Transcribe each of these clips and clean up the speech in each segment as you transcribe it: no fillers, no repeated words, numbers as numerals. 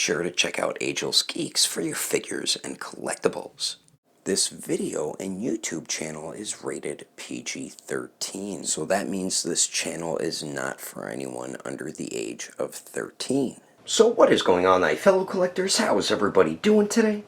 sure to check out Agelessgeeks for your figures and collectibles. This video and YouTube channel is rated PG-13, so that means this channel is not for anyone under the age of 13. So what is going on, my fellow collectors? How is everybody doing today?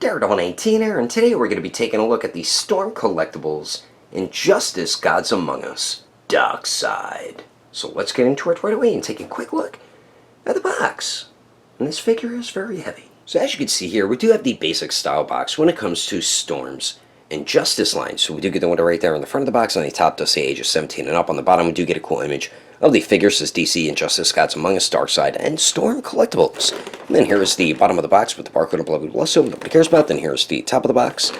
Daredevil19 here, and today we're going to be taking a look at the Storm Collectibles Injustice Gods Among Us DARKSEID. So let's get into it right away and take a quick look at the box. And this figure is very heavy. So as you can see here, we do have the basic style box when it comes to Storm's Injustice line. So we do get the one right there on the front of the box. On the top does say ages 17 and up. On the bottom we do get a cool image of the figure. Says DC Injustice Gods Among Us DARKSEID and Storm Collectibles. And then here is the bottom of the box with the barcode and blah blah blah, so nobody cares about. Then here's the top of the box.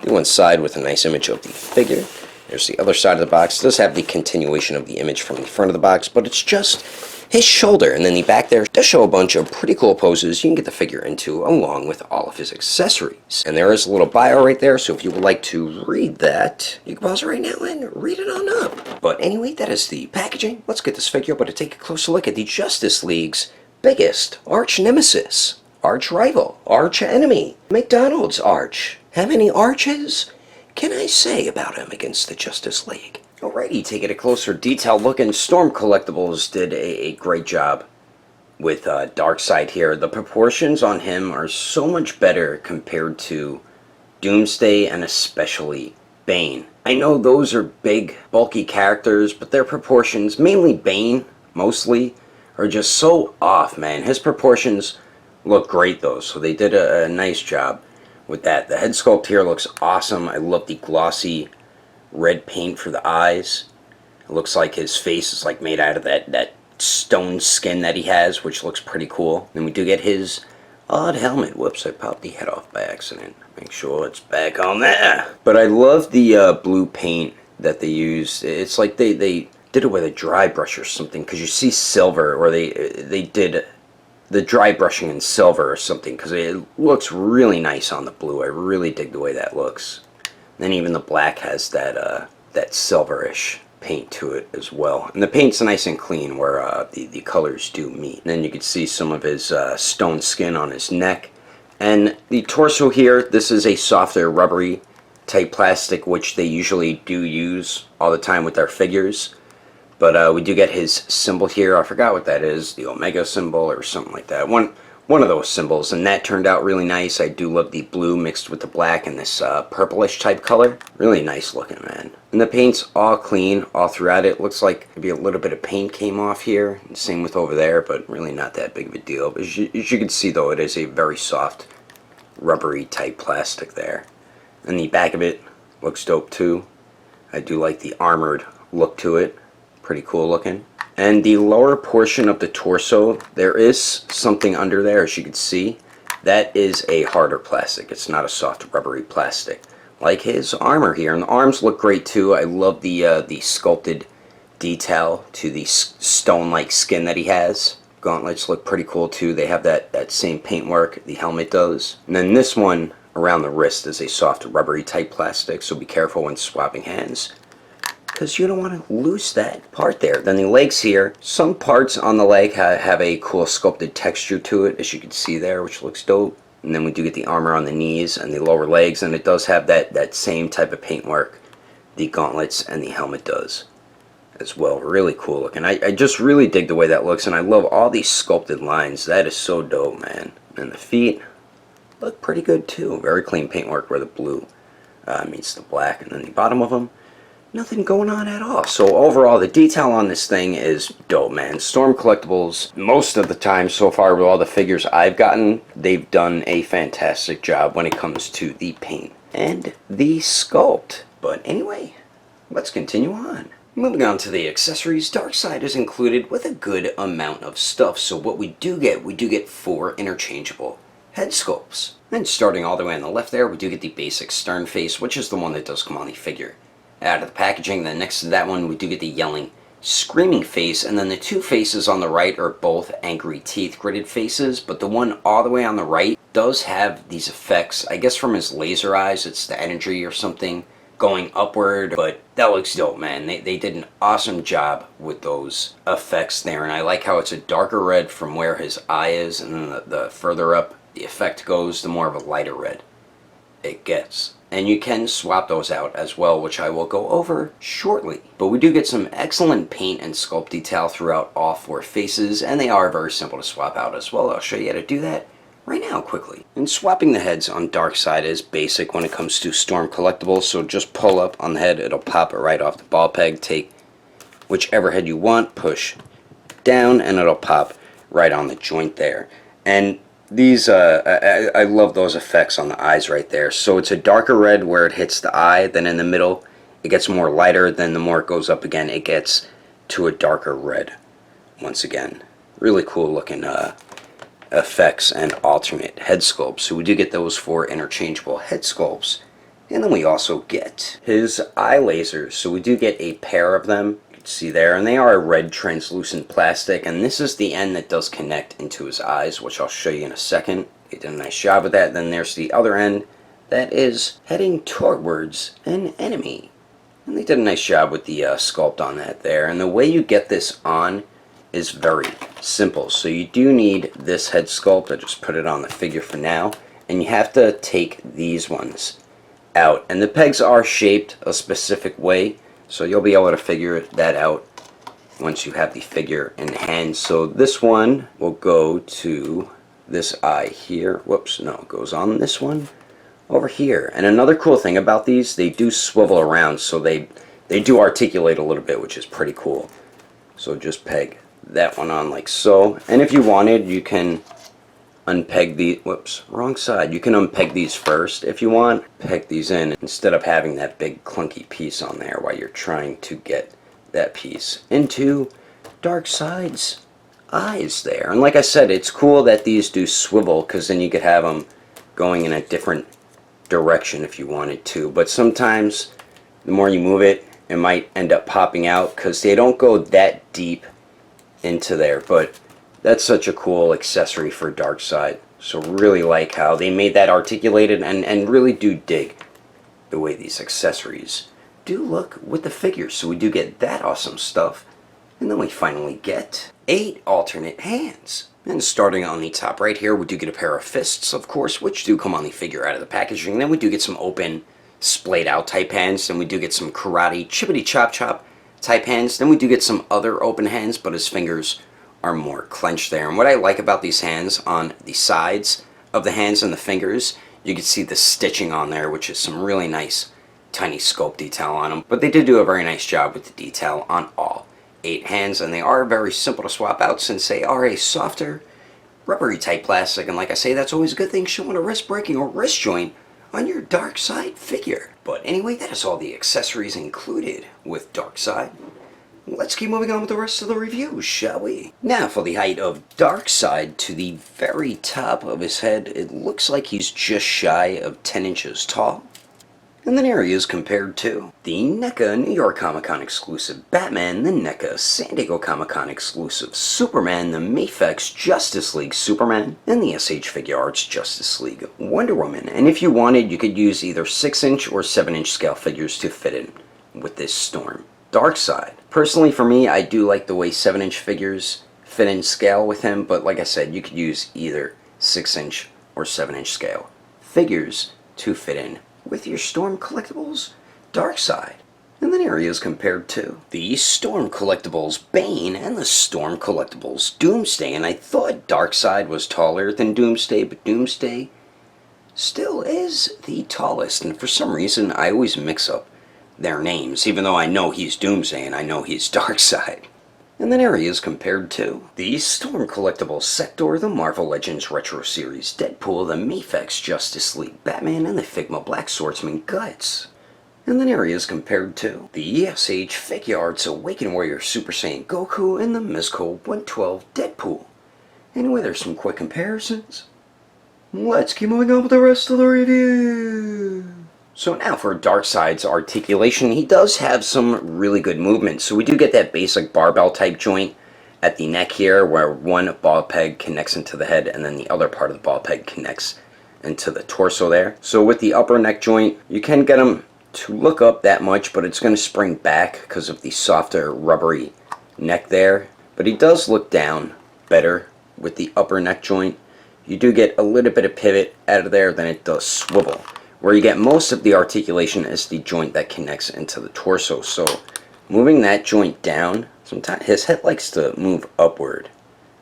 The one side with a nice image of the figure. There's the other side of the box. It does have the continuation of the image from the front of the box, but it's just his shoulder. And then the back there does show a bunch of pretty cool poses you can get the figure into, along with all of his accessories. And there is a little bio right there, so if you would like to read that, you can pause it right now and read it on up. But anyway, that is the packaging. Let's get this figure up to take a closer look at the Justice League's biggest arch nemesis, arch rival, arch enemy, McDonald's arch. How many arches can I say about him against the Justice League? Alrighty, taking a closer detailed look, and Storm Collectibles did a great job with DARKSEID here. The proportions on him are so much better compared to Doomsday and especially Bane. I know those are big, bulky characters, but their proportions, mainly Bane, mostly, are just so off, man. His proportions look great though, so they did a nice job with that. The head sculpt here looks awesome. I love the glossy red paint for the eyes. It looks like his face is like made out of that stone skin that he has, which looks pretty cool. Then we do get his odd helmet. Whoops, I popped the head off by accident. Make sure it's back on there. But I love the blue paint that they used. It's like they did it with a dry brush or something, because you see silver, or they did the dry brushing in silver or something, because it looks really nice on the blue. I really dig the way that looks. Then even the black has that silverish paint to it as well. And the paint's nice and clean where the colors do meet. And then you can see some of his stone skin on his neck. And the torso here, this is a softer rubbery type plastic, which they usually do use all the time with their figures. But we do get his symbol here. I forgot what that is, the Omega symbol or something like that. One of those symbols, and that turned out really nice. I do love the blue mixed with the black and this purplish type color. Really nice looking, man. And the paint's all clean all throughout it. Looks like maybe a little bit of paint came off here. Same with over there, but really not that big of a deal. But as you can see though, it is a very soft, rubbery type plastic there. And the back of it looks dope too. I do like the armored look to it. Pretty cool looking. And the lower portion of the torso, there is something under there, as you can see. That is a harder plastic. It's not a soft rubbery plastic like his armor here. And the arms look great too. I love the sculpted detail to the stone-like skin that he has. Gauntlets look pretty cool too. They have that same paintwork the helmet does. And then this one around the wrist is a soft rubbery type plastic, so be careful when swapping hands, because you don't want to lose that part there. Then the legs here, some parts on the leg have a cool sculpted texture to it, as you can see there, which looks dope. And then we do get the armor on the knees and the lower legs, and it does have that same type of paintwork the gauntlets and the helmet does as well. Really cool looking. I just really dig the way that looks, and I love all these sculpted lines. That is so dope, man. And the feet look pretty good too. Very clean paintwork where the blue meets the black, and then the bottom of them, nothing going on at all. So overall, the detail on this thing is dope, man. Storm Collectibles, most of the time so far with all the figures I've gotten, they've done a fantastic job when it comes to the paint and the sculpt. But anyway, let's continue on. Moving on to the accessories, DARKSEID is included with a good amount of stuff. So what we do get 4 interchangeable head sculpts. Then starting all the way on the left there, we do get the basic stern face, which is the one that does come on the figure. Out of the packaging, then next to that one we do get the yelling, screaming face, and then the 2 faces on the right are both angry teeth gritted faces, but the one all the way on the right does have these effects, I guess from his laser eyes. It's the energy or something going upward, but that looks dope, man. They did an awesome job with those effects there, and I like how it's a darker red from where his eye is, and then the further up the effect goes, the more of a lighter red it gets. And you can swap those out as well, which I will go over shortly. But we do get some excellent paint and sculpt detail throughout all 4 faces, and they are very simple to swap out as well. I'll show you how to do that right now quickly. And swapping the heads on Darkseid is basic when it comes to Storm Collectibles, so just pull up on the head, it'll pop it right off the ball peg, take whichever head you want, push down, and it'll pop right on the joint there. And these, I love those effects on the eyes right there. So it's a darker red where it hits the eye, then in the middle it gets more lighter, then the more it goes up again, it gets to a darker red once again. Really cool looking effects and alternate head sculpts. So we do get those 4 interchangeable head sculpts. And then we also get his eye lasers. So we do get a pair of them. See there, and they are a red translucent plastic, and this is the end that does connect into his eyes, which I'll show you in a second. They did a nice job with that. Then there's the other end that is heading towards an enemy, and they did a nice job with the sculpt on that there. And the way you get this on is very simple. So you do need this head sculpt. I just put it on the figure for now, and you have to take these ones out, and the pegs are shaped a specific way, so you'll be able to figure that out once you have the figure in hand. So this one will go to this eye here. Whoops, no, it goes on this one over here. And another cool thing about these, they do swivel around, so they do articulate a little bit, which is pretty cool. So just peg that one on like so. And if you wanted, you can unpeg the, whoops, wrong side. You can unpeg these first if you want. Peg these in instead of having that big clunky piece on there while you're trying to get that piece into Darkseid's eyes there. And like I said, it's cool that these do swivel, because then you could have them going in a different direction if you wanted to. But sometimes the more you move it, it might end up popping out because they don't go that deep into there. But that's such a cool accessory for Darkseid. So really like how they made that articulated, and really do dig the way these accessories do look with the figures. So we do get that awesome stuff. And then we finally get 8 alternate hands. And starting on the top right here, we do get a pair of fists, of course, which do come on the figure out of the packaging. Then we do get some open, splayed out type hands. Then we do get some karate, chippity chop chop type hands. Then we do get some other open hands, but his fingers are more clenched there. And what I like about these hands, on the sides of the hands and the fingers, you can see the stitching on there, which is some really nice tiny sculpt detail on them. But they did do a very nice job with the detail on all 8 hands, and they are very simple to swap out since they are a softer, rubbery type plastic. And like I say, that's always a good thing, showing a wrist breaking or wrist joint on your Darkseid figure. But anyway, that is all the accessories included with Darkseid. Let's keep moving on with the rest of the review, shall we? Now for the height of Darkseid, to the very top of his head, it looks like he's just shy of 10 inches tall. And then here he is compared to the NECA New York Comic Con exclusive Batman, the NECA San Diego Comic Con exclusive Superman, the Mafex Justice League Superman, and the SH Figure Arts Justice League Wonder Woman. And if you wanted, you could use either 6-inch or 7-inch scale figures to fit in with this Storm Darkseid. Personally, for me, I do like the way 7-inch figures fit in scale with him, but like I said, you could use either 6-inch or 7-inch scale figures to fit in with your Storm Collectibles Darkseid. And then here he is compared to the Storm Collectibles Bane and the Storm Collectibles Doomsday. And I thought Darkseid was taller than Doomsday, but Doomsday still is the tallest. And for some reason, I always mix up their names, even though I know he's Doomsday and I know he's Darkseid. And then here he is compared to the Storm Collectibles Sector, the Marvel Legends Retro Series Deadpool, the Mafex Justice League Batman, and the Figma Black Swordsman Guts. And then here he is compared to the SH Figure Arts Awakened Warrior Super Saiyan Goku and the Mezco 112 Deadpool. Anyway, there's some quick comparisons. Let's keep moving on with the rest of the review. So now for Darkseid's articulation, he does have some really good movement. So we do get that basic barbell type joint at the neck here, where one ball peg connects into the head and then the other part of the ball peg connects into the torso there. So with the upper neck joint, you can get him to look up that much, but it's going to spring back because of the softer rubbery neck there. But he does look down better with the upper neck joint. You do get a little bit of pivot out of there than it does swivel. Where you get most of the articulation is the joint that connects into the torso. So moving that joint down, sometimes his head likes to move upward.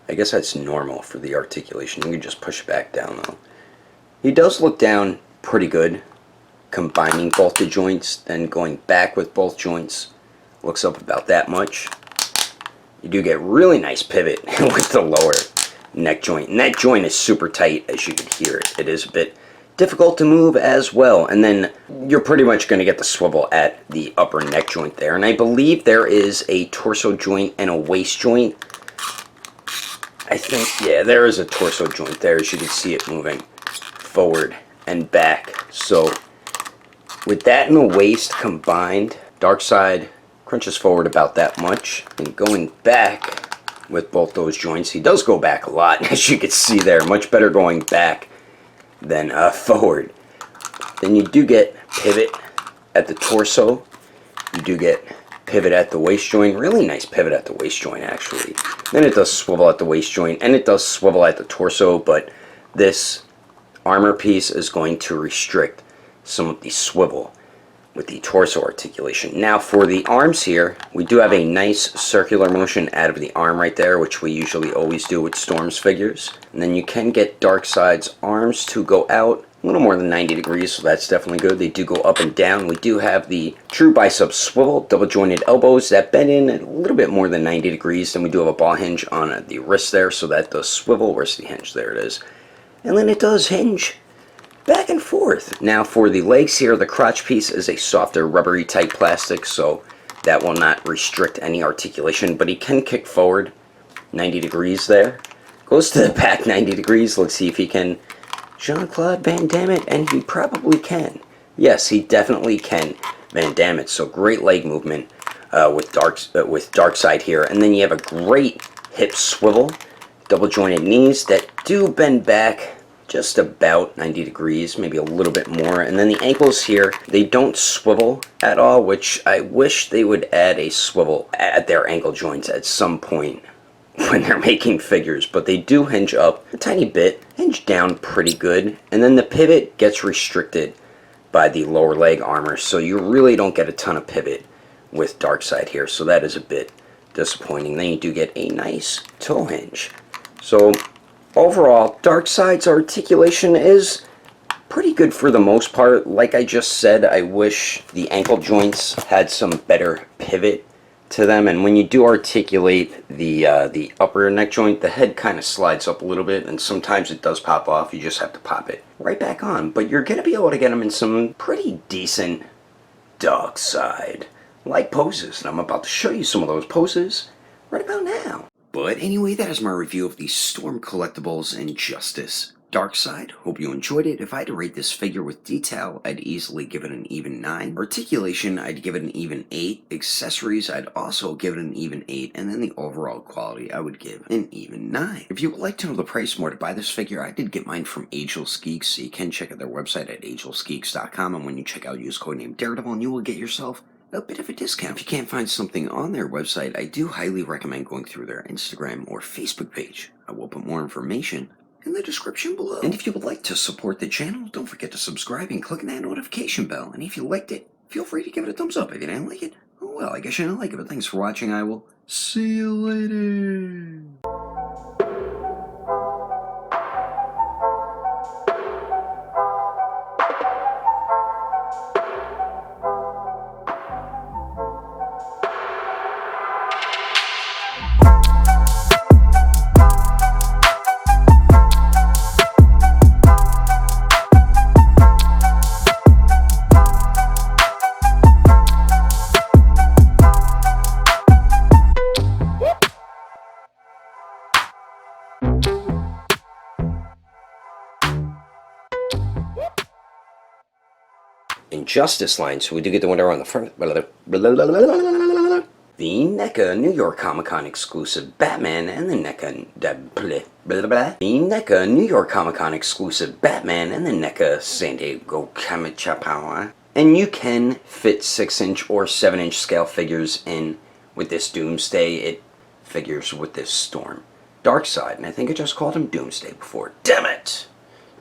I guess that's normal for the articulation. You can just push it back down though. He does look down pretty good, combining both the joints, then going back with both joints. Looks up about that much. You do get really nice pivot with the lower neck joint. And that joint is super tight, as you can hear it. It is a bit difficult to move as well. And then you're pretty much going to get the swivel at the upper neck joint there. And I believe there is a torso joint and a waist joint. I think, yeah, there is a torso joint there, as you can see it moving forward and back. So with that and the waist combined, Darkseid crunches forward about that much, and going back with both those joints, he does go back a lot, as you can see there. Much better going back than forward. Then you do get pivot at the torso. You do get pivot at the waist joint. Really nice pivot at the waist joint, actually. Then it does swivel at the waist joint, and it does swivel at the torso, but this armor piece is going to restrict some of the swivel with the torso articulation. Now for the arms here, we do have a nice circular motion out of the arm right there, which we usually always do with Storm's figures. And then you can get Darkseid's arms to go out a little more than 90 degrees, so that's definitely good. They do go up and down. We do have the true bicep swivel, double jointed elbows that bend in a little bit more than 90 degrees. Then we do have a ball hinge on the wrist there, so that does swivel. Where's the hinge? There it is. And then it does hinge back and forth. Now for the legs here, the crotch piece is a softer rubbery type plastic, so that will not restrict any articulation, but he can kick forward 90 degrees there. Goes to the back 90 degrees. Let's see if he can Jean-Claude Van Damme it, and he probably can. Yes, he definitely can Van Damme it. So great leg movement with Darkseid here. And then you have a great hip swivel, double jointed knees that do bend back just about 90 degrees, maybe a little bit more. And then the ankles here, they don't swivel at all, which I wish they would add a swivel at their ankle joints at some point when they're making figures. But they do hinge up a tiny bit, hinge down pretty good, and then the pivot gets restricted by the lower leg armor, so you really don't get a ton of pivot with Darkseid here, so that is a bit disappointing. Then you do get a nice toe hinge. So overall, Darkseid's articulation is pretty good for the most part. Like I just said, I wish the ankle joints had some better pivot to them, and when you do articulate the upper neck joint, the head kind of slides up a little bit, and sometimes it does pop off. You just have to pop it right back on, but you're going to be able to get them in some pretty decent Darkseid like poses, and I'm about to show you some of those poses right about now. But anyway, that is my review of the Storm Collectibles Injustice Darkseid. Hope you enjoyed it. If I had to rate this figure with detail, I'd easily give it an even 9. Articulation, I'd give it an even 8. Accessories, I'd also give it an even 8. And then the overall quality, I would give an even 9. If you would like to know the price more to buy this figure, I did get mine from Agelessgeeks, so you can check out their website at agelessgeeks.com. And when you check out, use code name Daredevil, and you will get yourself a bit of a discount. If you can't find something on their website, I do highly recommend going through their Instagram or Facebook page. I will put more information in the description below. And if you would like to support the channel, don't forget to subscribe and click that notification bell. And if you liked it, feel free to give it a thumbs up. If you didn't like it, oh well, I guess you didn't like it, but thanks for watching. I will see you later. Injustice line, so we do get the window on the front. The NECA New York Comic Con exclusive Batman and the NECA New York Comic Con exclusive Batman and the NECA San Diego Comic Power And you can fit 6-inch or 7-inch scale figures in with this Doomsday. It figures with this Storm Darkside, and I think I just called him Doomsday before. Damn it!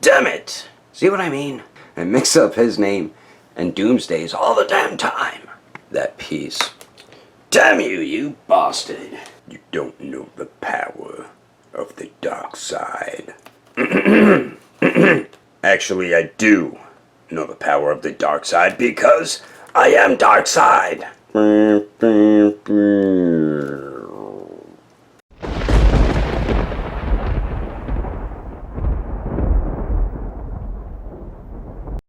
Damn it! See what I mean? I mix up his name and Doomsday's all the damn time. That piece. Damn you, you bastard! You don't know the power of the dark side. Actually, I do know the power of the dark side because I am Darkseid.